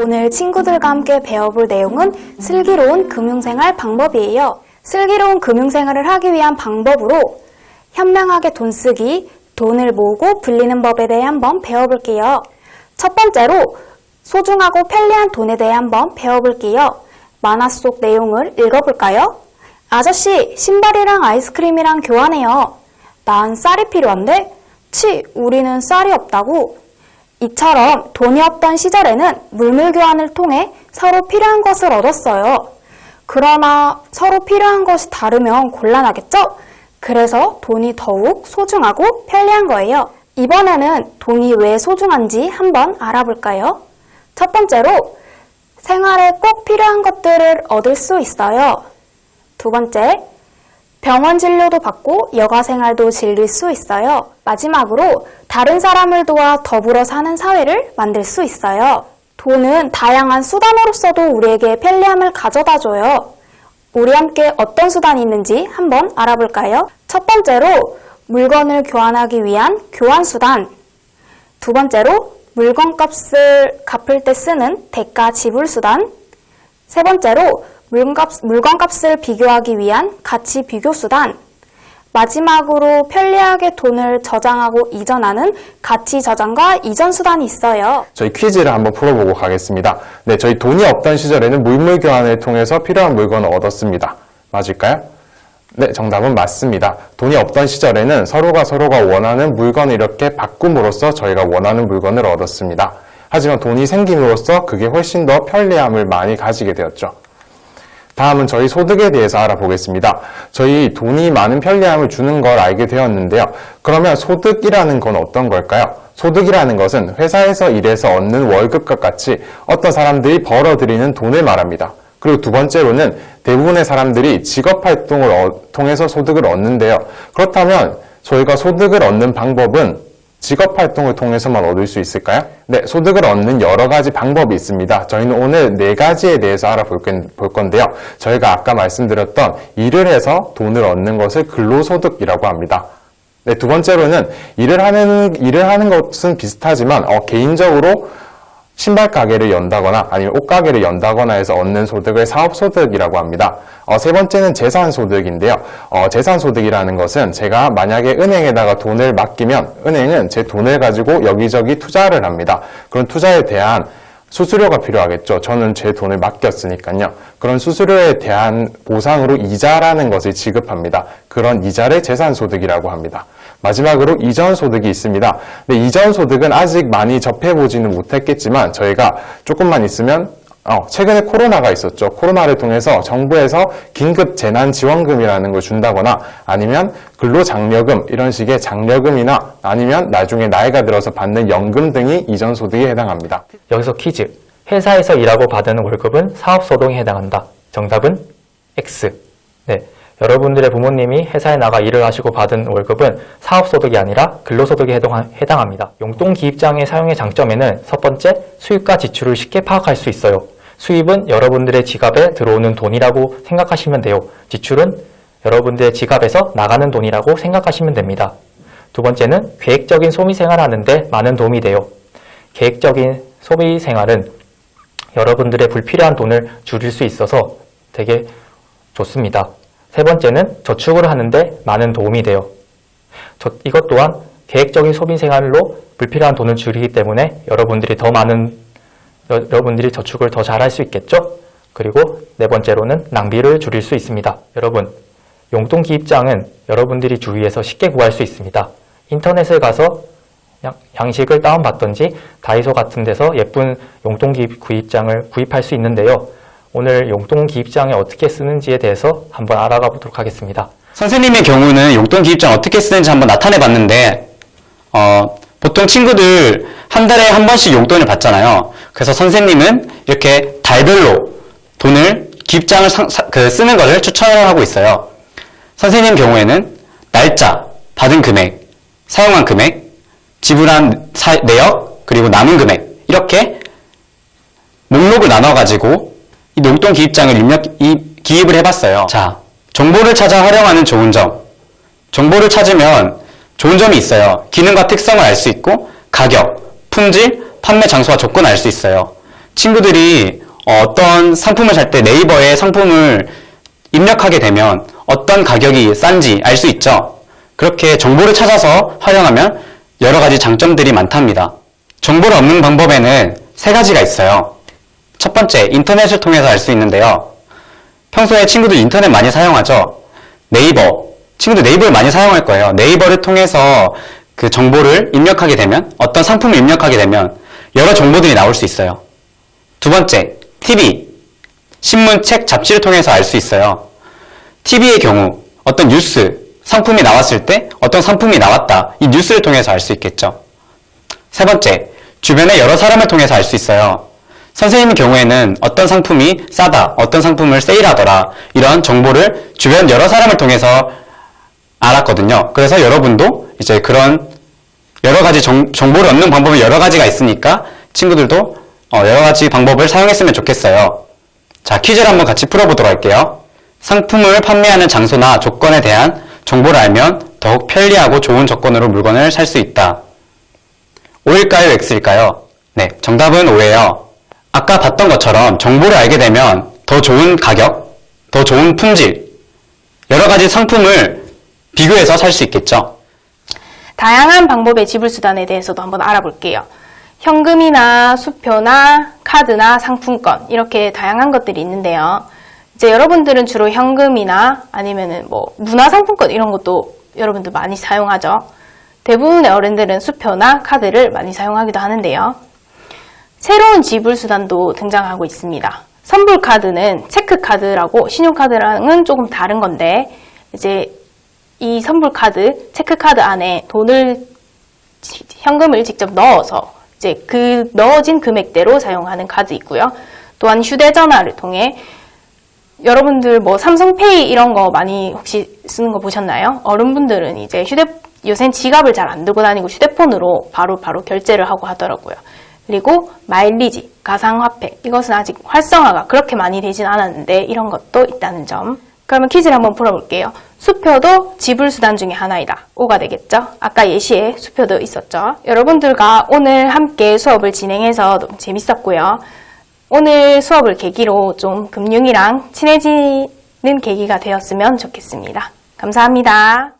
오늘 친구들과 함께 배워볼 내용은 슬기로운 금융생활 방법이에요. 슬기로운 금융생활을 하기 위한 방법으로 현명하게 돈 쓰기, 돈을 모으고 불리는 법에 대해 한번 배워볼게요. 첫 번째로 소중하고 편리한 돈에 대해 한번 배워볼게요. 만화 속 내용을 읽어볼까요? 아저씨, 신발이랑 아이스크림이랑 교환해요. 난 쌀이 필요한데? 우리는 쌀이 없다고. 이처럼 돈이 없던 시절에는 물물 교환을 통해 서로 필요한 것을 얻었어요. 그러나 서로 필요한 것이 다르면 곤란하겠죠? 그래서 돈이 더욱 소중하고 편리한 거예요. 이번에는 돈이 왜 소중한지 한번 알아볼까요? 첫 번째로 생활에 꼭 필요한 것들을 얻을 수 있어요. 두 번째, 병원 진료도 받고 여가 생활도 즐길 수 있어요. 마지막으로 다른 사람을 도와 더불어 사는 사회를 만들 수 있어요. 돈은 다양한 수단으로서도 우리에게 편리함을 가져다줘요. 우리 함께 어떤 수단이 있는지 한번 알아볼까요? 첫 번째로 물건을 교환하기 위한 교환수단. 두 번째로 물건값을 갚을 때 쓰는 대가 지불수단. 세 번째로 물건값을 비교하기 위한 가치 비교수단. 마지막으로 편리하게 돈을 저장하고 이전하는 가치 저장과 이전 수단이 있어요. 저희 퀴즈를 한번 풀어보고 가겠습니다. 네, 저희 돈이 없던 시절에는 물물 교환을 통해서 필요한 물건을 얻었습니다. 맞을까요? 네, 정답은 맞습니다. 돈이 없던 시절에는 서로가 원하는 물건을 이렇게 바꿈으로써 저희가 원하는 물건을 얻었습니다. 하지만 돈이 생김으로써 그게 훨씬 더 편리함을 많이 가지게 되었죠. 다음은 저희 소득에 대해서 알아보겠습니다. 저희 돈이 많은 편리함을 주는 걸 알게 되었는데요. 그러면 소득이라는 건 어떤 걸까요? 소득이라는 것은 회사에서 일해서 얻는 월급과 같이 어떤 사람들이 벌어들이는 돈을 말합니다. 그리고 두 번째로는 대부분의 사람들이 직업활동을 통해서 소득을 얻는데요. 그렇다면 저희가 소득을 얻는 방법은 직업활동을 통해서만 얻을 수 있을까요? 네, 소득을 얻는 여러 가지 방법이 있습니다. 저희는 오늘 4가지에 대해서 알아볼 건데요. 저희가 아까 말씀드렸던 일을 해서 돈을 얻는 것을 근로소득이라고 합니다. 네, 두 번째로는 일을 하는 것은 비슷하지만 개인적으로 신발 가게를 연다거나 아니면 옷 가게를 연다거나 해서 얻는 소득을 사업소득이라고 합니다. 세 번째는 재산소득인데요. 재산소득이라는 것은 제가 만약에 은행에다가 돈을 맡기면 은행은 제 돈을 가지고 여기저기 투자를 합니다. 그런 투자에 대한 수수료가 필요하겠죠. 저는 제 돈을 맡겼으니까요. 그런 수수료에 대한 보상으로 이자라는 것을 지급합니다. 그런 이자를 재산소득이라고 합니다. 마지막으로 이전소득이 있습니다. 근데 이전소득은 아직 많이 접해보지는 못했겠지만 저희가 조금만 있으면 최근에 코로나가 있었죠. 코로나를 통해서 정부에서 긴급 재난지원금이라는 걸 준다거나 아니면 근로장려금 이런 식의 장려금이나 아니면 나중에 나이가 들어서 받는 연금 등이 이전소득에 해당합니다. 여기서 퀴즈. 회사에서 일하고 받은 월급은 사업소득에 해당한다. 정답은 X. 네. 여러분들의 부모님이 회사에 나가 일을 하시고 받은 월급은 사업소득이 아니라 근로소득에 해당합니다. 용돈기입장의 사용의 장점에는 첫 번째, 수입과 지출을 쉽게 파악할 수 있어요. 수입은 여러분들의 지갑에 들어오는 돈이라고 생각하시면 돼요. 지출은 여러분들의 지갑에서 나가는 돈이라고 생각하시면 됩니다. 두 번째는 계획적인 소비생활을 하는데 많은 도움이 돼요. 계획적인 소비생활은 여러분들의 불필요한 돈을 줄일 수 있어서 되게 좋습니다. 세 번째는 저축을 하는데 많은 도움이 돼요. 이것 또한 계획적인 소비 생활로 불필요한 돈을 줄이기 때문에 여러분들이 저축을 더 잘할 수 있겠죠? 그리고 네 번째로는 낭비를 줄일 수 있습니다. 여러분, 용돈 기입장은 여러분들이 주위에서 쉽게 구할 수 있습니다. 인터넷에 가서 양식을 다운받던지 다이소 같은 데서 예쁜 용돈 기입장을 구입할 수 있는데요. 오늘 용돈 기입장을 어떻게 쓰는지에 대해서 한번 알아가 보도록 하겠습니다. 선생님의 경우는 용돈 기입장 어떻게 쓰는지 한번 나타내 봤는데 보통 친구들 한 달에 한 번씩 용돈을 받잖아요. 그래서 선생님은 이렇게 달별로 돈을 기입장을 쓰는 것을 추천을 하고 있어요. 선생님 경우에는 날짜, 받은 금액, 사용한 금액, 지불한 내역, 그리고 남은 금액 이렇게 목록을 나눠가지고 이 용돈 기입장을 기입을 해봤어요. 자, 정보를 찾아 활용하는 좋은 점. 정보를 찾으면 좋은 점이 있어요. 기능과 특성을 알 수 있고 가격, 품질, 판매 장소와 조건을 알 수 있어요. 친구들이 어떤 상품을 살 때 네이버에 상품을 입력하게 되면 어떤 가격이 싼지 알 수 있죠. 그렇게 정보를 찾아서 활용하면 여러 가지 장점들이 많답니다. 정보를 얻는 방법에는 3가지가 있어요. 첫 번째, 인터넷을 통해서 알 수 있는데요. 평소에 친구들 인터넷 많이 사용하죠? 네이버. 친구들 네이버를 많이 사용할 거예요. 네이버를 통해서 그 정보를 입력하게 되면, 어떤 상품을 입력하게 되면 여러 정보들이 나올 수 있어요. 두 번째, TV. 신문, 책, 잡지를 통해서 알 수 있어요. TV의 경우 어떤 뉴스, 상품이 나왔을 때 어떤 상품이 나왔다. 이 뉴스를 통해서 알 수 있겠죠. 세 번째, 주변의 여러 사람을 통해서 알 수 있어요. 선생님의 경우에는 어떤 상품이 싸다, 어떤 상품을 세일하더라. 이런 정보를 주변 여러 사람을 통해서 알았거든요. 그래서 여러분도 이제 그런 여러 가지 정보를 얻는 방법이 여러 가지가 있으니까 친구들도 여러 가지 방법을 사용했으면 좋겠어요. 자, 퀴즈를 한번 같이 풀어보도록 할게요. 상품을 판매하는 장소나 조건에 대한 정보를 알면 더욱 편리하고 좋은 조건으로 물건을 살 수 있다. O일까요? X일까요? 네, 정답은 O예요. 아까 봤던 것처럼 정보를 알게 되면 더 좋은 가격, 더 좋은 품질, 여러 가지 상품을 비교해서 살 수 있겠죠. 다양한 방법의 지불수단에 대해서도 한번 알아볼게요. 현금이나 수표나 카드나 상품권 이렇게 다양한 것들이 있는데요. 이제 여러분들은 주로 현금이나 아니면은 뭐 문화상품권 이런 것도 여러분들 많이 사용하죠. 대부분의 어른들은 수표나 카드를 많이 사용하기도 하는데요. 새로운 지불수단도 등장하고 있습니다. 선불카드는 체크카드라고 신용카드랑은 조금 다른 건데 이제 이 선불카드, 체크카드 안에 현금을 직접 넣어서 이제 그 넣어진 금액대로 사용하는 카드 있고요. 또한 휴대전화를 통해 여러분들 뭐 삼성페이 이런 거 많이 혹시 쓰는 거 보셨나요? 어른분들은 이제 요새는 지갑을 잘 안 들고 다니고 휴대폰으로 바로 결제를 하고 하더라고요. 그리고 마일리지, 가상화폐 이것은 아직 활성화가 그렇게 많이 되진 않았는데 이런 것도 있다는 점. 그러면 퀴즈를 한번 풀어볼게요. 수표도 지불수단 중에 하나이다. O가 되겠죠? 아까 예시에 수표도 있었죠? 여러분들과 오늘 함께 수업을 진행해서 너무 재밌었고요. 오늘 수업을 계기로 좀 금융이랑 친해지는 계기가 되었으면 좋겠습니다. 감사합니다.